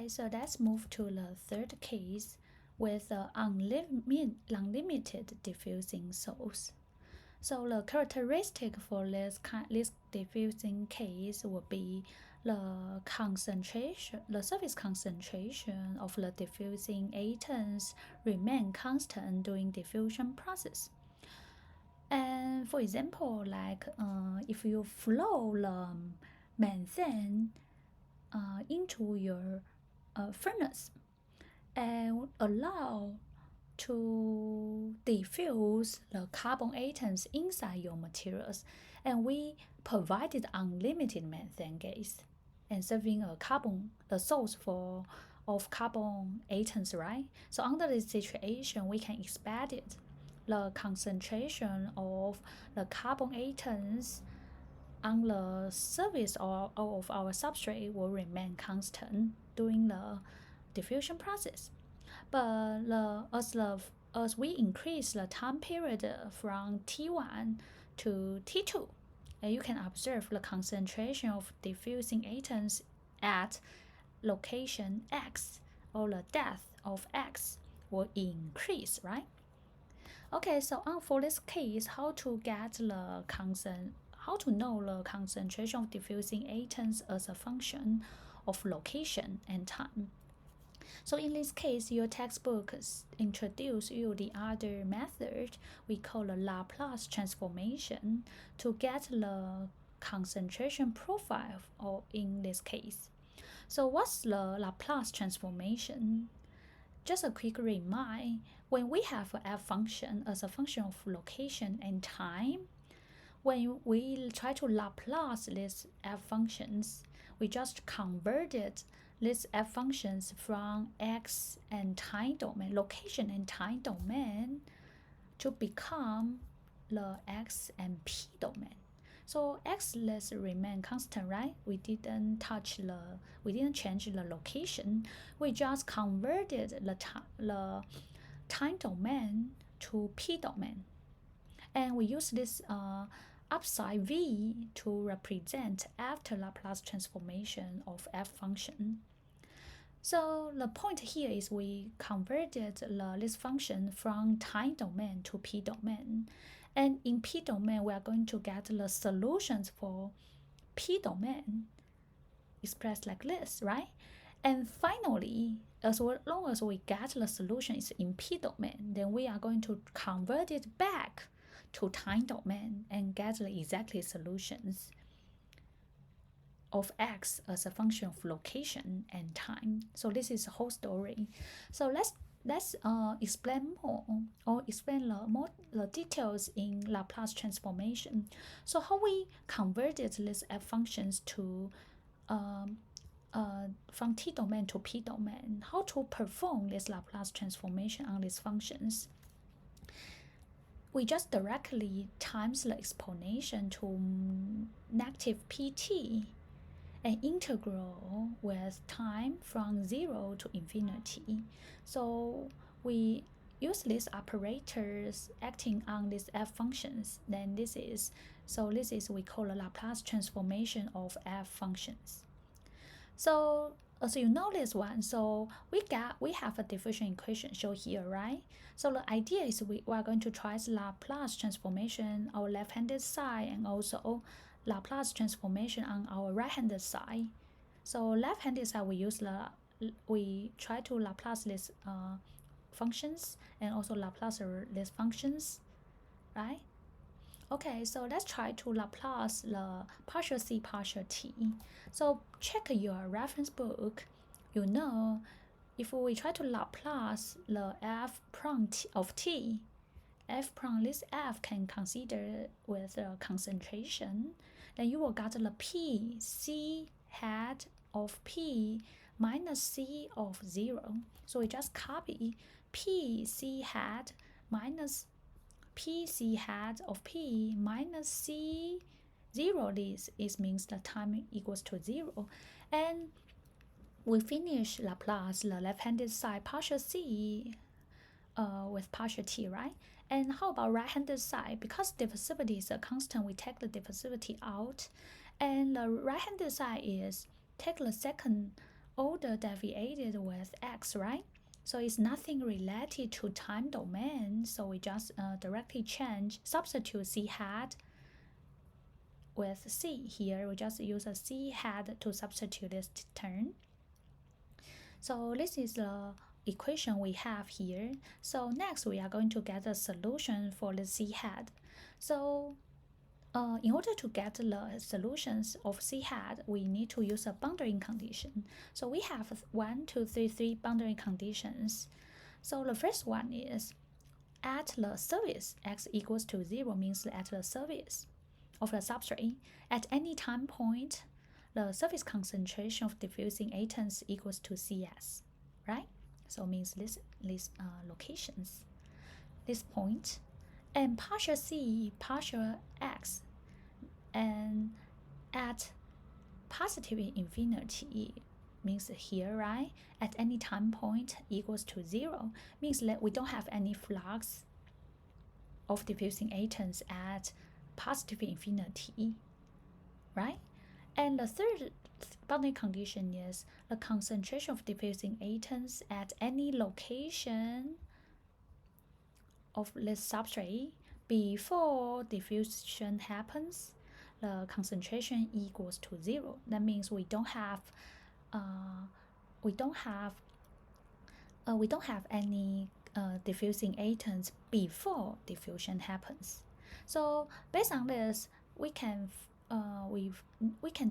Okay, so let's move to the third case with the unlimited diffusing source. So the characteristic for this diffusing case would be the surface concentration of the diffusing atoms remain constant during diffusion process. And for example, like if you flow the methane into your furnace and allow to diffuse the carbon atoms inside your materials, and we provided unlimited methane gas and serving the source of carbon atoms, right? So under this situation, we can expect it. The concentration of the carbon atoms on the surface of our substrate will remain constant during the diffusion process. But as we increase the time period from T1 to T2, you can observe the concentration of diffusing atoms at location X or the depth of X will increase, right? Okay, so for this case, how to know the concentration of diffusing atoms as a function of location and time. So in this case, your textbook introduce you the other method we call the Laplace transformation to get the concentration profile in this case. So what's the Laplace transformation? Just a quick remind, when we have a f function as a function of location and time, when we try to Laplace these f functions, we just converted these f functions from x and time domain, location and time domain, to become the x and p domain. So x let's remain constant, right? We didn't change the location. We just converted the time domain to p domain, and we use this upside v to represent after Laplace transformation of f function. So the point here is we converted this function from time domain to p domain. And in p domain, we are going to get the solutions for p domain expressed like this, right? And finally, as long as we get the solution is in p domain, then we are going to convert it back to time domain and get the exactly solutions of x as a function of location and time. So this is the whole story. So let's explain more or explain the details in Laplace transformation. So how we converted these f functions to from t domain to p domain, how to perform this Laplace transformation on these functions. We just directly times the exponential to negative pt and integral with time from 0 to infinity. So we use these operators acting on these f functions. Then this is we call a Laplace transformation of f functions. So as you know this one, so we have a diffusion equation shown here, right? So the idea is we are going to try Laplace transformation on our left-handed side and also Laplace transformation on our right-handed side. So left-handed side we try to Laplace these functions and also Laplace these functions, right? Okay, so let's try to Laplace the partial c partial t. So check your reference book. You know, if we try to Laplace the f prime of t, f prime, this f can consider with the concentration, then you will get the p c hat of p minus c of 0. So we just copy p c hat minus p c hat of p minus c 0. This means the time equals to 0. And we finish Laplace the left-handed side partial c with partial t, right? And how about right-handed side? Because diffusivity is a constant, we take the diffusivity out. And the right-handed side is take the second order deviated with x, right? So it's nothing related to time domain. So we just directly substitute c hat with c here. We just use a c hat to substitute this term. So this is the equation we have here. So next we are going to get a solution for the c hat. So in order to get the solutions of c hat, we need to use a boundary condition. So we have 1, 2, 3, 3 boundary conditions. So the first one is at the surface x equals to 0 means at the surface of the substrate. At any time point, the surface concentration of diffusing atoms equals to Cs, right? So means these locations, this point, and partial C, partial X, and at positive infinity means here, right? At any time point equals to 0 means that we don't have any flux of diffusing atoms at positive infinity, right? And the third boundary condition is the concentration of diffusing atoms at any location of this substrate before diffusion happens, the concentration equals to 0. That means we don't have any diffusing atoms before diffusion happens. So based on this, we can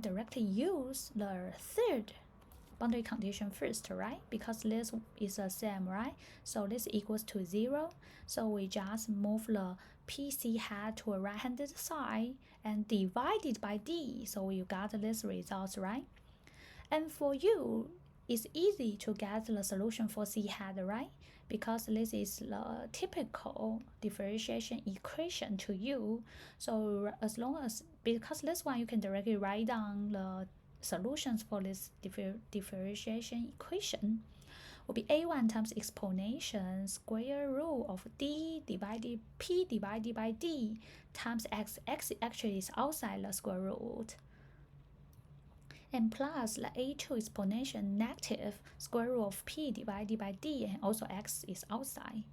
directly use the third boundary condition first, right? Because this is the same, right? So this equals to 0. So we just move the PC hat to a right-handed side and divide it by D. So you got this results, right? And for you, it's easy to get the solution for C hat, right? Because this is the typical differentiation equation to you. So as long as, because this one you can directly write down the solutions for this differentiation equation will be a1 times exponential square root of d divided p divided by d times x. X actually is outside the square root. And plus the a2 exponential negative square root of p divided by d, and also x is outside.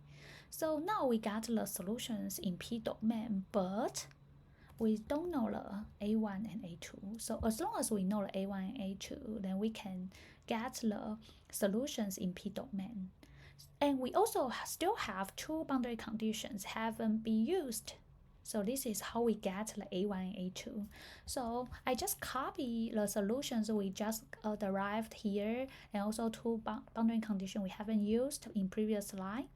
So now we got the solutions in p domain, but we don't know the a1 and a2. So as long as we know the a1 and a2, then we can get the solutions in p domain. And we also still have two boundary conditions haven't been used. So this is how we get the a1 and a2. So I just copy the solutions we just derived here, and also two boundary conditions we haven't used in previous slide.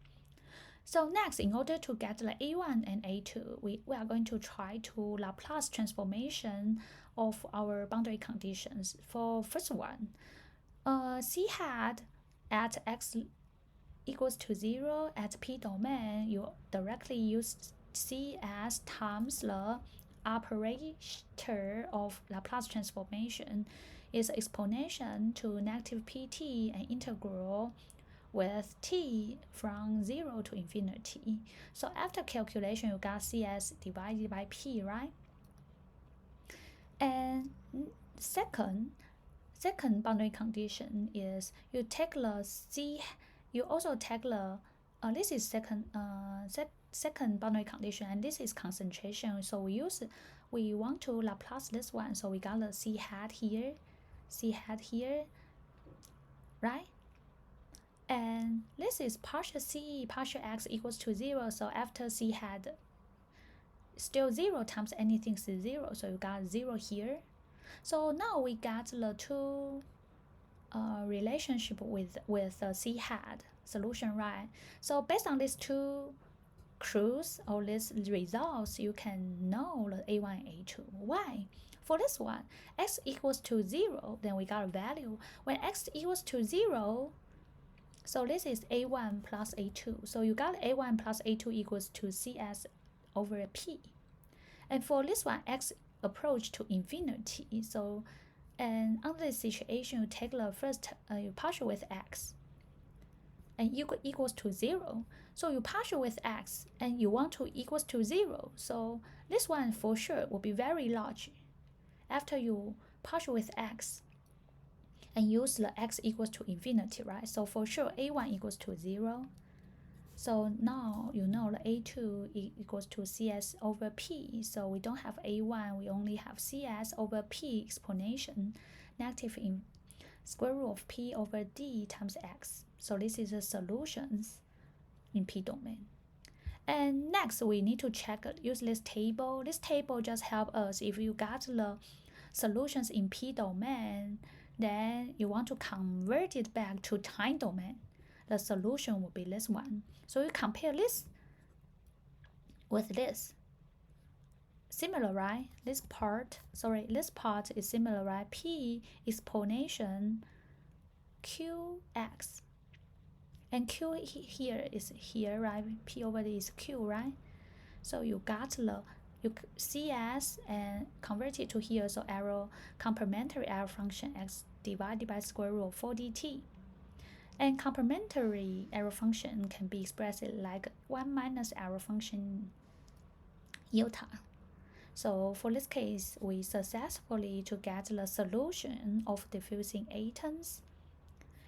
So next, in order to get the a1 and a2, we are going to try to Laplace transformation of our boundary conditions. For first one, C hat at x equals to 0 at p domain, you directly use C as times the operator of Laplace transformation is exponential to negative pt and integral with t from 0 to infinity. So after calculation, you got Cs divided by p, right? And second boundary condition is you take the C, you also take the this is second boundary condition, and this is concentration. So we want to Laplace this one, so we got the C hat here, right? And this is partial C, partial X equals to 0. So after C hat still 0 times anything is 0, so you got 0 here. So now we got the two relationship with C hat solution, right? So based on these two clues or these results, you can know the a1 and a2. Why? For this one, x equals to 0, then we got a value. When x equals to 0, so this is a1 plus a2. So you got a1 plus a2 equals to Cs over p. And for this one, x approach to infinity. So, and under this situation, you take the first, you partial with x, and equals to 0. So you partial with x, and you want to equals to 0. So this one for sure will be very large. After you partial with x, and use the x equals to infinity, right? So for sure A1 equals to 0. So now you know the A2 equals to CS over P. So we don't have A1, we only have CS over P exponential negative in square root of P over D times X. So this is the solutions in P domain. And next we need to use this table. This table just help us if you got the solutions in P domain, then you want to convert it back to time domain. The solution will be this one. So you compare this with this. Similar, right? This part is similar, right? P exponential qx. And q here is here, right? P over D is q, right? So you got the CS and convert it to here. So complementary arrow function x divided by square root of 4dt. And complementary arrow function can be expressed like 1 minus arrow function iota. So for this case, we successfully to get the solution of diffusing atoms,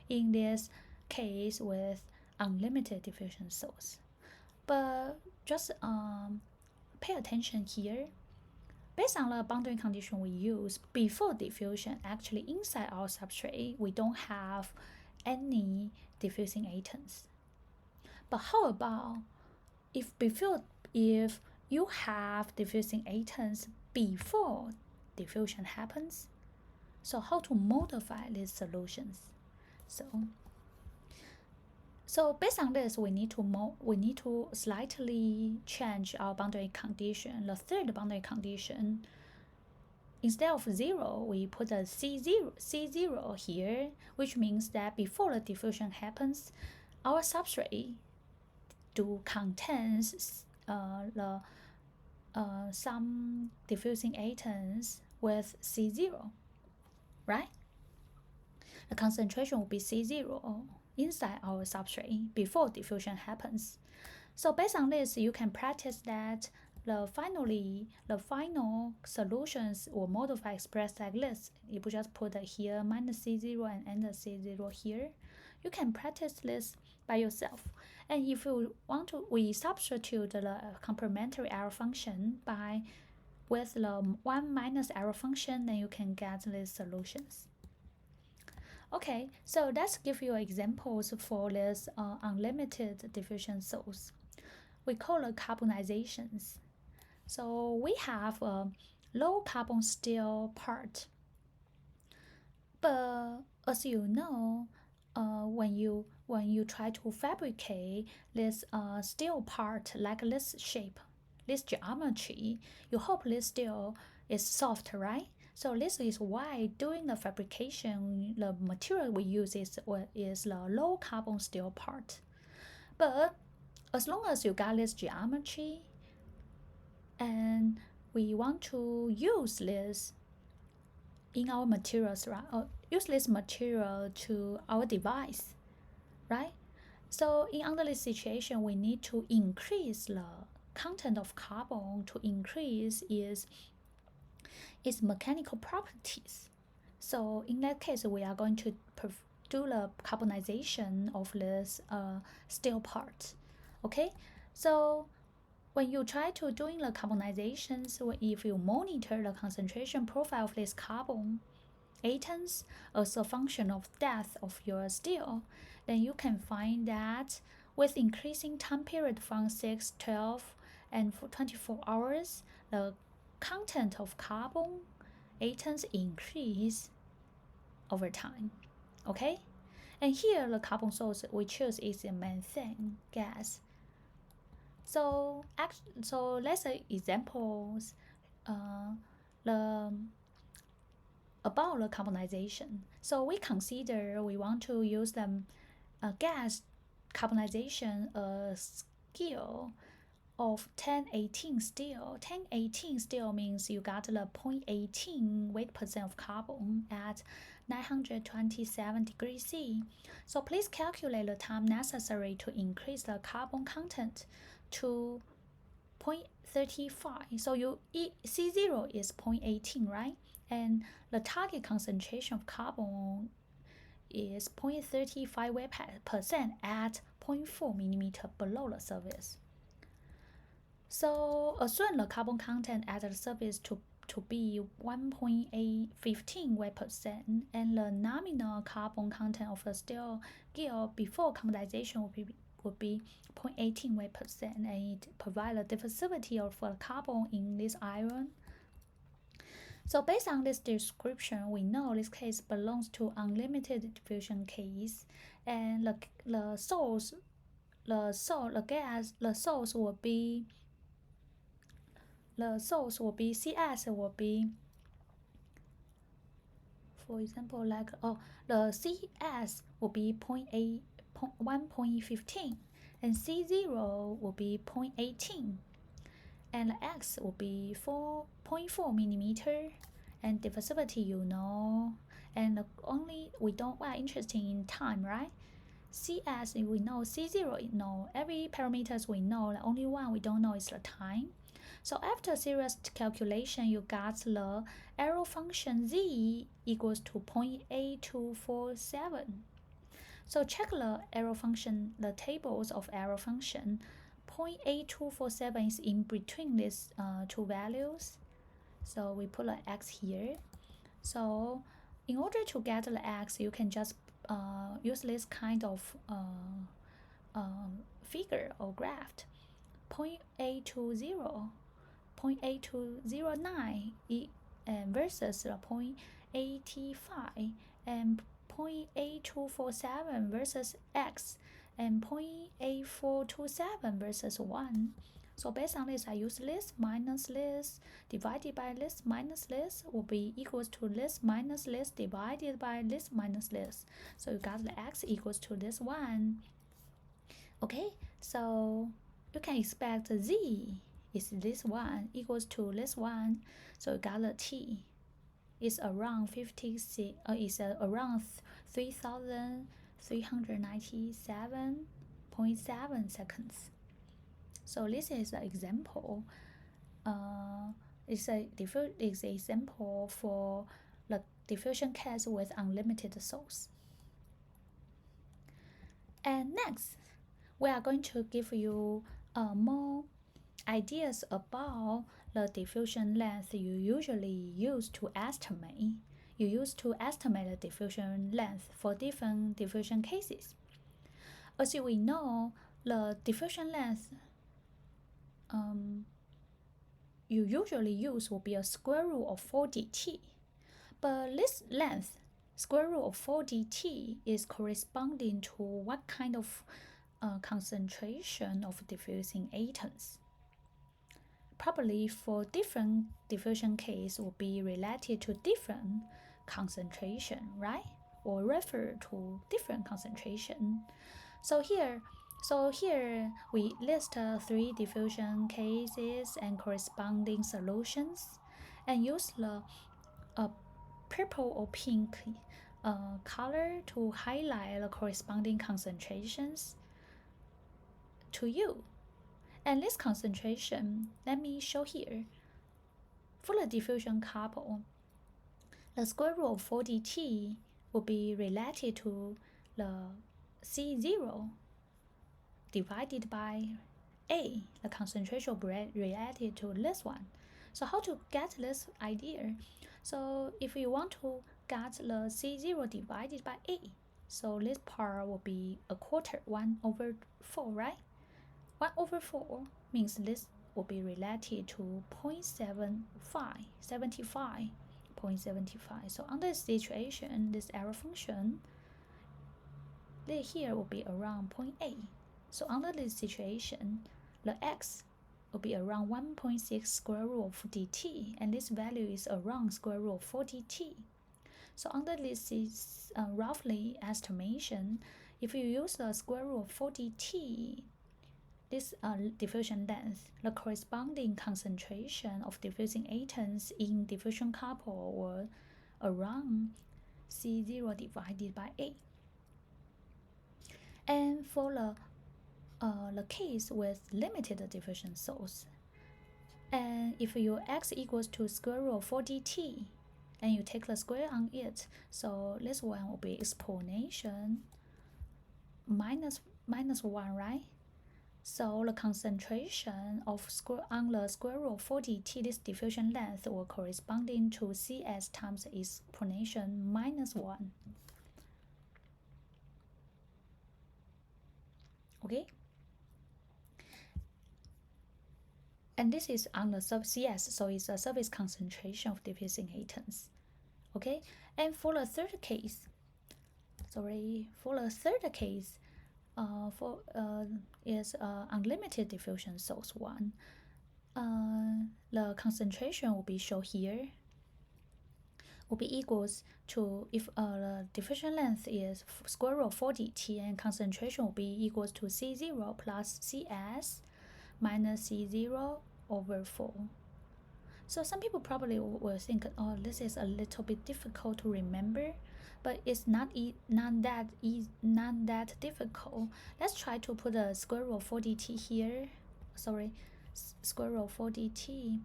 in this case with unlimited diffusion source. But just pay attention here. Based on the boundary condition we use before diffusion, actually inside our substrate, we don't have any diffusing atoms. But how about if you have diffusing atoms before diffusion happens? So how to modify these solutions? So based on this, we need to slightly change our boundary condition. The third boundary condition, instead of 0, we put a C0 here, which means that before the diffusion happens, our substrate contains some diffusing atoms with C0, right? The concentration will be C0 inside our substrate before diffusion happens. So based on this, you can practice that the final solutions or modify expressed like this. If you just put here minus C0 and enter C0 here, you can practice this by yourself. And if you want to, we substitute the complementary arrow function with the 1 minus arrow function, then you can get these solutions. Okay, so let's give you examples for this unlimited diffusion source. We call it carbonizations. So we have a low carbon steel part. But as you know, when you try to fabricate this steel part like this shape, this geometry, you hope this steel is soft, right? So this is why during the fabrication, the material we use is the low carbon steel part. But as long as you got this geometry, and we want to use this in our materials, right? Or use this material to our device, right? So under this situation, we need to increase the content of carbon to increase its mechanical properties. So in that case, we are going to do the carbonization of this steel part. Okay, so when you try to doing the carbonizations, if you monitor the concentration profile of these carbon atoms as a function of depth of your steel, then you can find that with increasing time period from 6, 12, and 24 hours, the content of carbon atoms increase over time. Okay, and here the carbon source we choose is a methane gas. So let's say examples about the carbonization. So we consider we want to use the gas carbonization scale of 1018 steel. 1018 steel means you got the 0.18 weight percent of carbon at 927 degrees C. So please calculate the time necessary to increase the carbon content to 0.35. So C0 is 0.18, right? And the target concentration of carbon is 0.35% at 0.4 millimeter below the surface. So assume the carbon content at the surface to be 1.815 weight percent, and the nominal carbon content of the steel gill before condensation would be 0.18 weight percent, and it provides the diffusivity of the carbon in this iron. So based on this description, we know this case belongs to unlimited diffusion case, and the source will be CS will be, for example, like the CS will be 1.15, and C0 will be 0.18, and the X will be 4.4 millimeter, and diffusivity and we are interested in time, right? CS we know, C0 we know, every parameters we know, the only one we don't know is the time. So after serious calculation, you got the error function Z equals to 0.8247. So check the error function, the tables of error function. 0.8247 is in between these two values. So we put the X here. So in order to get the X, you can just use this kind of figure or graph. 0.820, 0.8209 versus the 0.85, and 0.8247 versus X, and 0.8427 versus 1. So based on this, I use this minus this divided by this minus this will be equals to this minus this divided by this minus this. So you got the X equals to this one. Okay, so you can expect Z is this one equals to this one. So you got the T is around 56. Is around 3,397.7 seconds. So this is an example. It's an example for the diffusion case with unlimited source. And next, we are going to give you more ideas about the diffusion length you usually use to estimate. You use to estimate the diffusion length for different diffusion cases. As we know, the diffusion length you usually use will be a square root of 4dt. But this length, square root of 4dt, is corresponding to what kind of concentration of diffusing atoms? Probably for different diffusion case will be related to different concentration, right? Or refer to different concentration. So here we list 3 diffusion cases and corresponding solutions, and use the purple or pink color to highlight the corresponding concentrations to you. And this concentration, let me show here. For the diffusion couple, the square root of 4dt will be related to the C0 divided by A, the concentration related to this one. So how to get this idea? So if you want to get the C0 divided by A, so this part will be a quarter, 1/4, right? 1/4 means this will be related to 0.75. So under this situation, this error function here will be around 0.8. So under this situation, the X will be around 1.6 square root of dt, and this value is around square root of 4dt. So under this is roughly estimation. If you use the square root of 4dt, this diffusion length, the corresponding concentration of diffusing atoms in diffusion couple were around C0 divided by A. And for the case with limited diffusion source, and if your X equals to square root of 4dt, and you take the square on it. So this one will be exponential minus 1, right? So the concentration of on the square root of 40t, this diffusion length will corresponding to Cs times exponential minus 1. Okay? And this is on the Cs, so it's a surface concentration of diffusing atoms. Okay? And for the third case, is unlimited diffusion source 1. The concentration will be shown here, will be equals to, if the diffusion length is square root of 40t, and concentration will be equals to C0 plus Cs minus C0 over 4. So some people probably will think, oh, this is a little bit difficult to remember, but it's not that difficult. Let's try to put a square root of 40t here. Square root of 40t.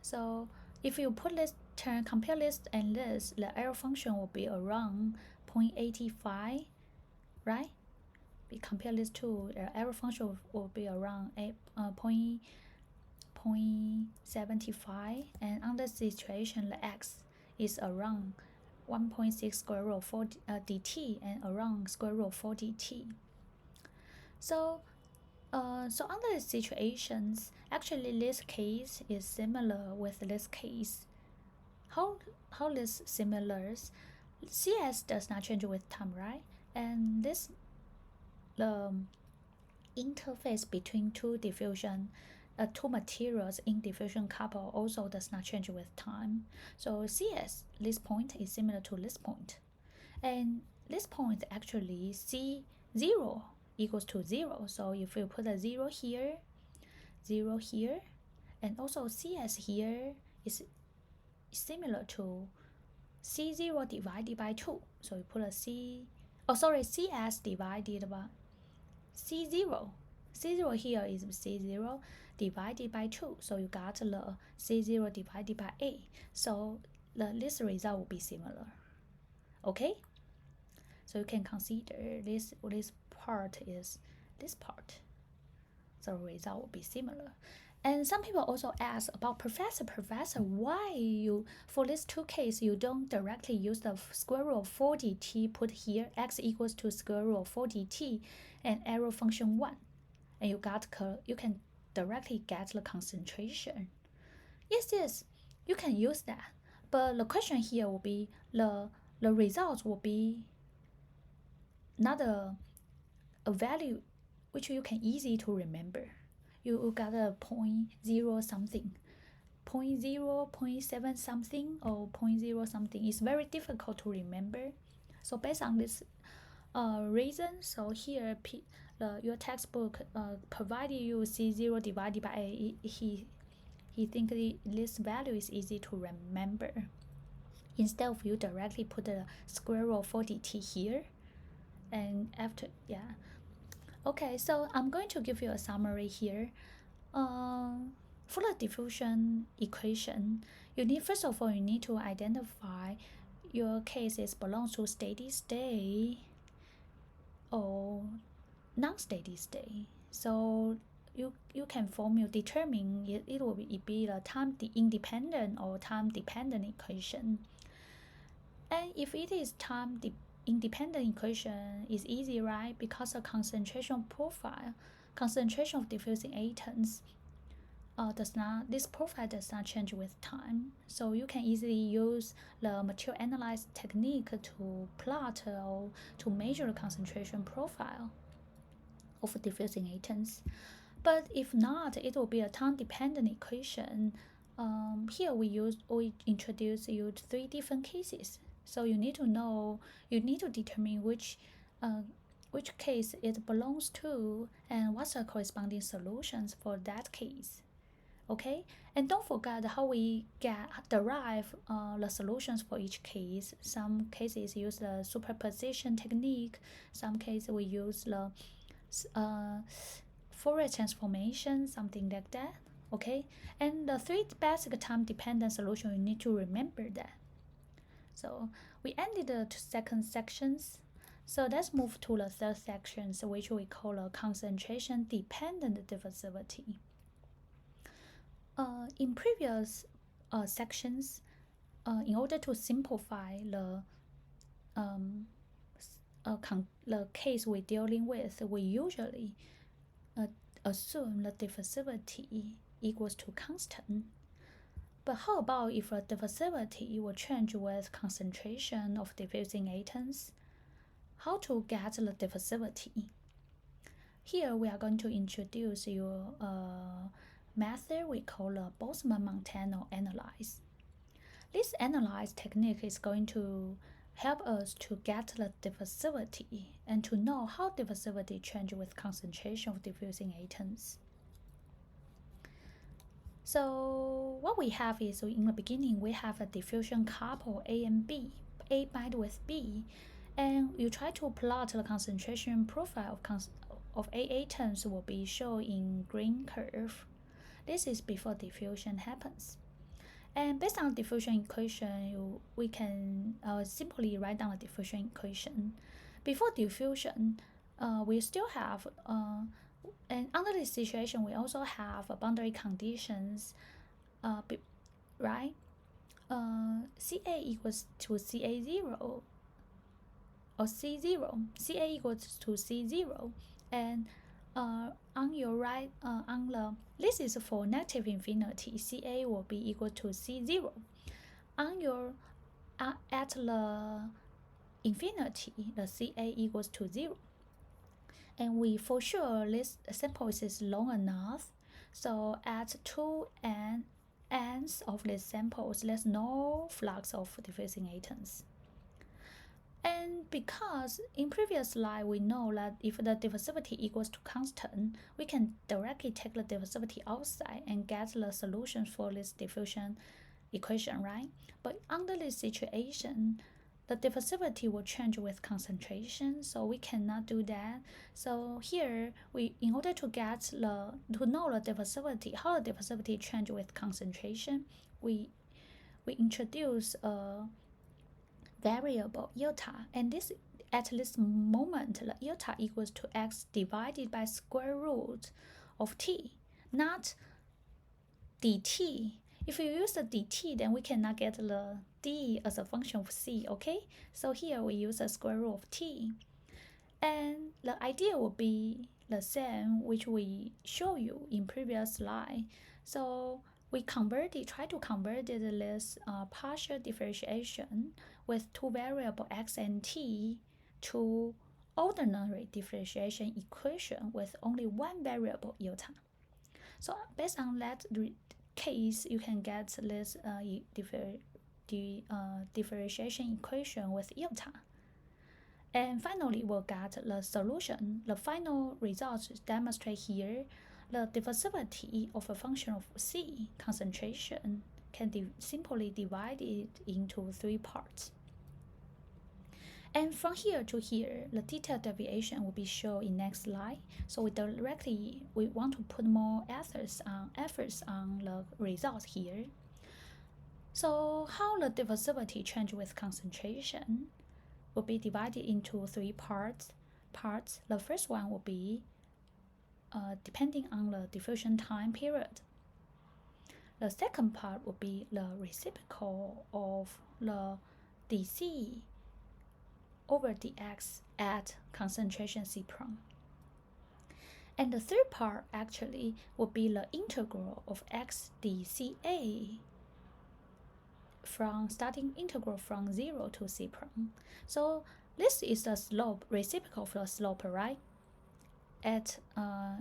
So if you put this term, compare this and this, the error function will be around 0.85, right? We compare these two, the error function will be around 0.75, and under situation, the x is around 1.6 square root of 40 dt and around square root of 40t. So under the situations, actually this case is similar with this case. How this similar? Cs does not change with time, right? And this the interface between two materials in diffusion couple also does not change with time. So Cs, this point is similar to this point. And this point actually C0 equals to 0. So if you put a 0 here, and also Cs here is similar to C0 divided by 2. So you put a Cs divided by C0. C0 here is C0 divided by 2. So you got the C0 divided by A. So this result will be similar. Okay? So you can consider this part is this part. So the result will be similar. And some people also ask about Professor, why you, for these two cases, you don't directly use the square root of 40t put here, x equals to square root of 40t, and error function 1. And you can directly get the concentration. Yes, you can use that. But the question here will be, the results will be not a value which you can easy to remember. You got a 0.0 something, 0.0, 0.7 something, or 0.0 something. It's very difficult to remember. So based on this reason, so here your textbook provided you C0 divided by A. He think this value is easy to remember. Instead of you directly put the square root of 40t here, and after, yeah. Okay, so I'm going to give you a summary here. For the diffusion equation, first of all, you need to identify your cases belongs to steady state or non-steady state. So you can determine it will be the time independent or time dependent equation. And if it is time independent equation is easy, right? Because the concentration of diffusing atoms this profile does not change with time. So you can easily use the material analysis technique to plot or to measure the concentration profile of diffusing atoms. But if not, it will be a time dependent equation. Here we introduce you 3 different cases. So you need to determine which case it belongs to and what's the corresponding solutions for that case. Okay, and don't forget how we derive the solutions for each case. Some cases use the superposition technique. Some cases we use the Fourier transformation, something like that. Okay, and the three basic time-dependent solution, you need to remember that. So we ended the second sections. So let's move to the third section, which we call a concentration-dependent diffusivity. In previous sections, in order to simplify the case we're dealing with, we usually assume the diffusivity equals to constant. But how about if a diffusivity will change with concentration of diffusing atoms? How to get the diffusivity? Here we are going to introduce you a method we call a Boltzmann-Montano analyze. This analyze technique is going to help us to get the diffusivity and to know how diffusivity changes with concentration of diffusing atoms. So what we have is, in the beginning we have a diffusion couple A and B, A bind with B, and you try to plot the concentration profile of A atoms will be shown in green curve. This is before diffusion happens. And based on diffusion equation, we can simply write down the diffusion equation. Before diffusion, we still have, and under this situation, we also have boundary conditions, right? Ca equals to Ca0, or C0. Ca equals to C0, and on your right, this is for negative infinity, Ca will be equal to C0. On your at the infinity, the Ca equals to 0. And we for sure this sample is long enough, so at 2 ends of these samples, there's no flux of diffusing atoms. And because in previous slide we know that if the diffusivity equals to constant, we can directly take the diffusivity outside and get the solution for this diffusion equation, right? But under this situation, the diffusivity will change with concentration, so we cannot do that. So here, in order to know the diffusivity, how the diffusivity change with concentration, we introduce a variable iota, and this at this moment the iota equals to x divided by square root of t, not dt. If you use the dt, then we cannot get the d as a function of c, okay? So here we use the square root of t. And the idea will be the same, which we show you in previous slide. So we try to convert this partial differentiation with two variables x and t to ordinary differentiation equation with only one variable iota. So based on that case, you can get this differentiation equation with iota. And finally, we'll get the solution. The final results demonstrate here the diffusivity of a function of C, concentration, can simply divide it into 3 parts. And from here to here, the detailed deviation will be shown in next slide. So we want to put more efforts on the results here. So how the diffusivity change with concentration will be divided into 3 parts. The first one will be depending on the diffusion time period. The second part will be the reciprocal of the dc over dx at concentration C prime. And the third part actually will be the integral of x dca from starting integral from 0 to C prime. So this is the slope, reciprocal of the slope, right? At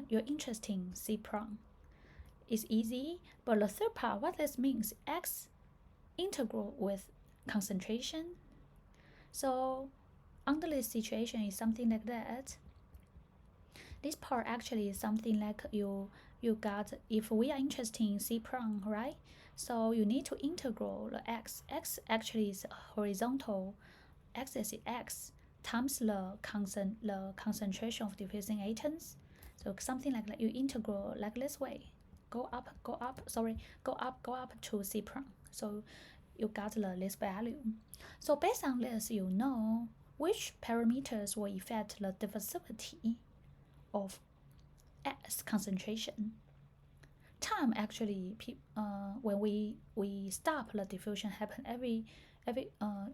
your interesting C prime. It's easy, but the third part, what this means, x integral with concentration. So under this situation is something like that. This part actually is something like you got, if we are interested in C prime, right? So you need to integral the x. X actually is horizontal axis is x times the concentration of diffusing atoms. So something like that, you integral like this way. go up to C prime. So you got this value. So based on this, you know which parameters will affect the diffusivity of S concentration. Time actually, when we stop the diffusion happen, every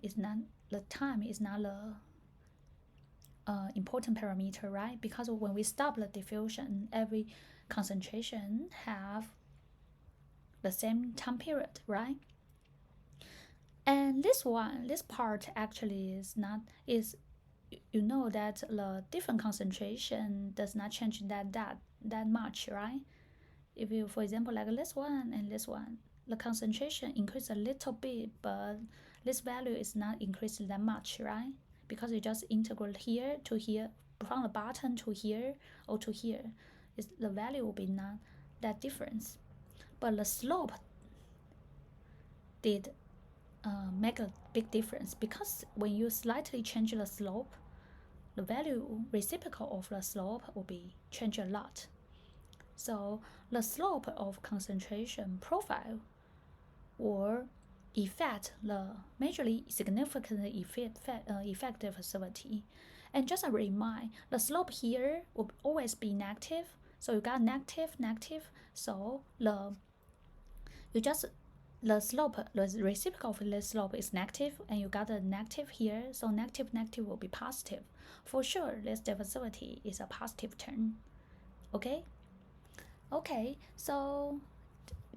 is not the time is not the important parameter, right? Because when we stop the diffusion, every concentration have the same time period, right? And this part actually is not is you know that the different concentration does not change that much, right? If you, for example, like this one and this one, the concentration increase a little bit, but this value is not increased that much, right? Because you just integrate here to here, from the bottom to here or to here, the value will be not that difference. But the slope did make a big difference, because when you slightly change the slope, the value reciprocal of the slope will be change a lot. So the slope of concentration profile will affect the majorly significant effective diffusivity. And just a reminder, the slope here will always be negative. So you got negative. So the slope, the reciprocal of the slope is negative, and you got a negative here. So negative will be positive. For sure, this diffusivity is a positive term. Okay, so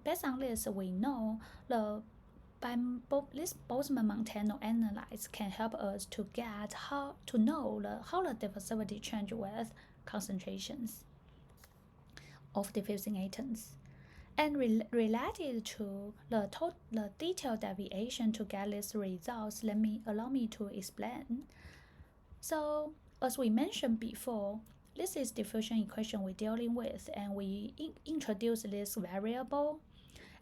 based on this, we know this Boltzmann-Montanaro analysis can help us to get how to know how the diffusivity change with concentrations of diffusing atoms. And related to the detailed deviation to get these results, allow me to explain. So as we mentioned before, this is diffusion equation we're dealing with, and we introduce this variable.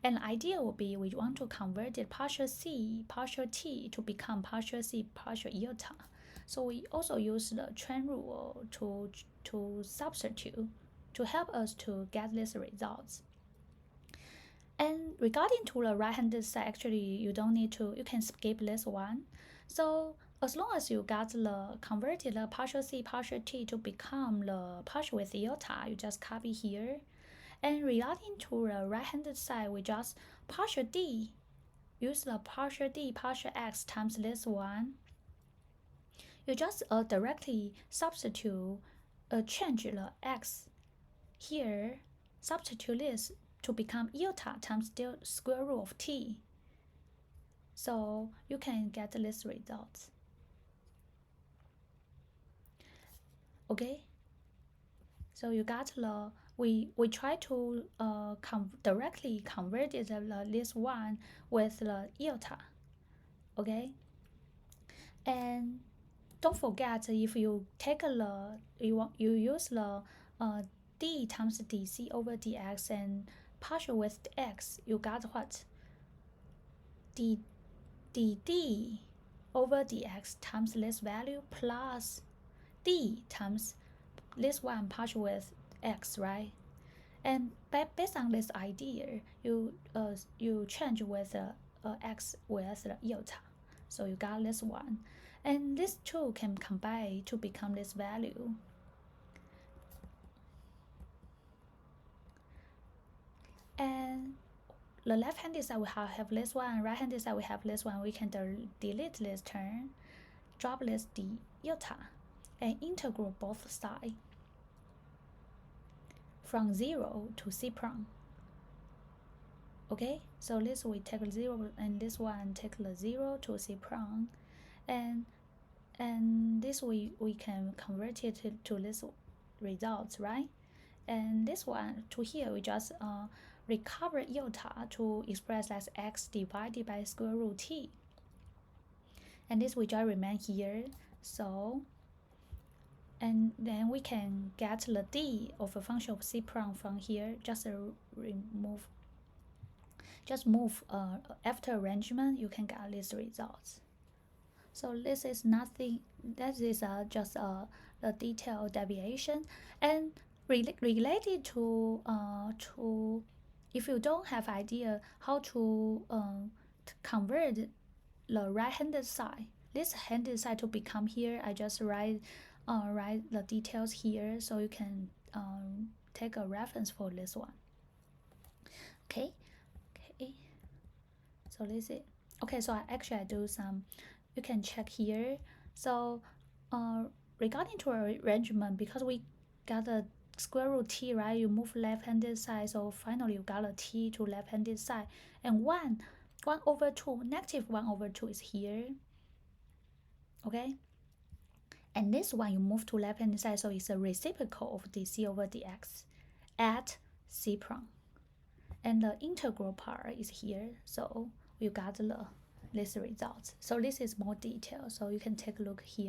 And the idea will be we want to convert it partial C, partial T to become partial C, partial iota. So we also use the chain rule to substitute to help us to get these results. And regarding to the right-handed side, actually you don't need to, you can skip this one. So as long as you got the converted the partial C, partial T to become the partial with iota, you just copy here. And regarding to the right-handed side, we just partial D, use the partial D, partial X times this one. You just directly substitute, change the X here, substitute this to become iota times the square root of T. So you can get this result. Okay, so you got the we try to directly convert this one with the iota. Okay, and don't forget, if you take you use the d times dc over dx and partial with x, you got what? dd over dx times this value plus d times this one partial with x, right? And based on this idea, you change with x with the iota, so you got this one, and these two can combine to become this value. And the left-handed side we have this one, right-handed side we have this one. We can delete this term, drop this d iota, and integral both sides from 0 to C prime. Okay, so this we take 0, and this one take the 0 to C prime, and this we can convert it to this results, right? And this one to here we just recover iota to express as x divided by square root t, and this will just remain here. So and then we can get the d of a function of C prime from here. Just move after arrangement, you can get these results. So this is nothing, that is just a detailed deviation. And related to if you don't have idea how to convert the right-handed side, this handed side to become here, I just write the details here so you can take a reference for this one. Okay, so this is okay. So I do some, you can check here. So regarding to arrangement, because we got a square root t, right? You move left-handed side, so finally you got a t to left-handed side, and 1/2, negative 1/2 is here. Okay, and this one you move to left-hand side, so it's a reciprocal of dc over dx at c prime, and the integral part is here, so you got this result. So this is more detailed, so you can take a look here.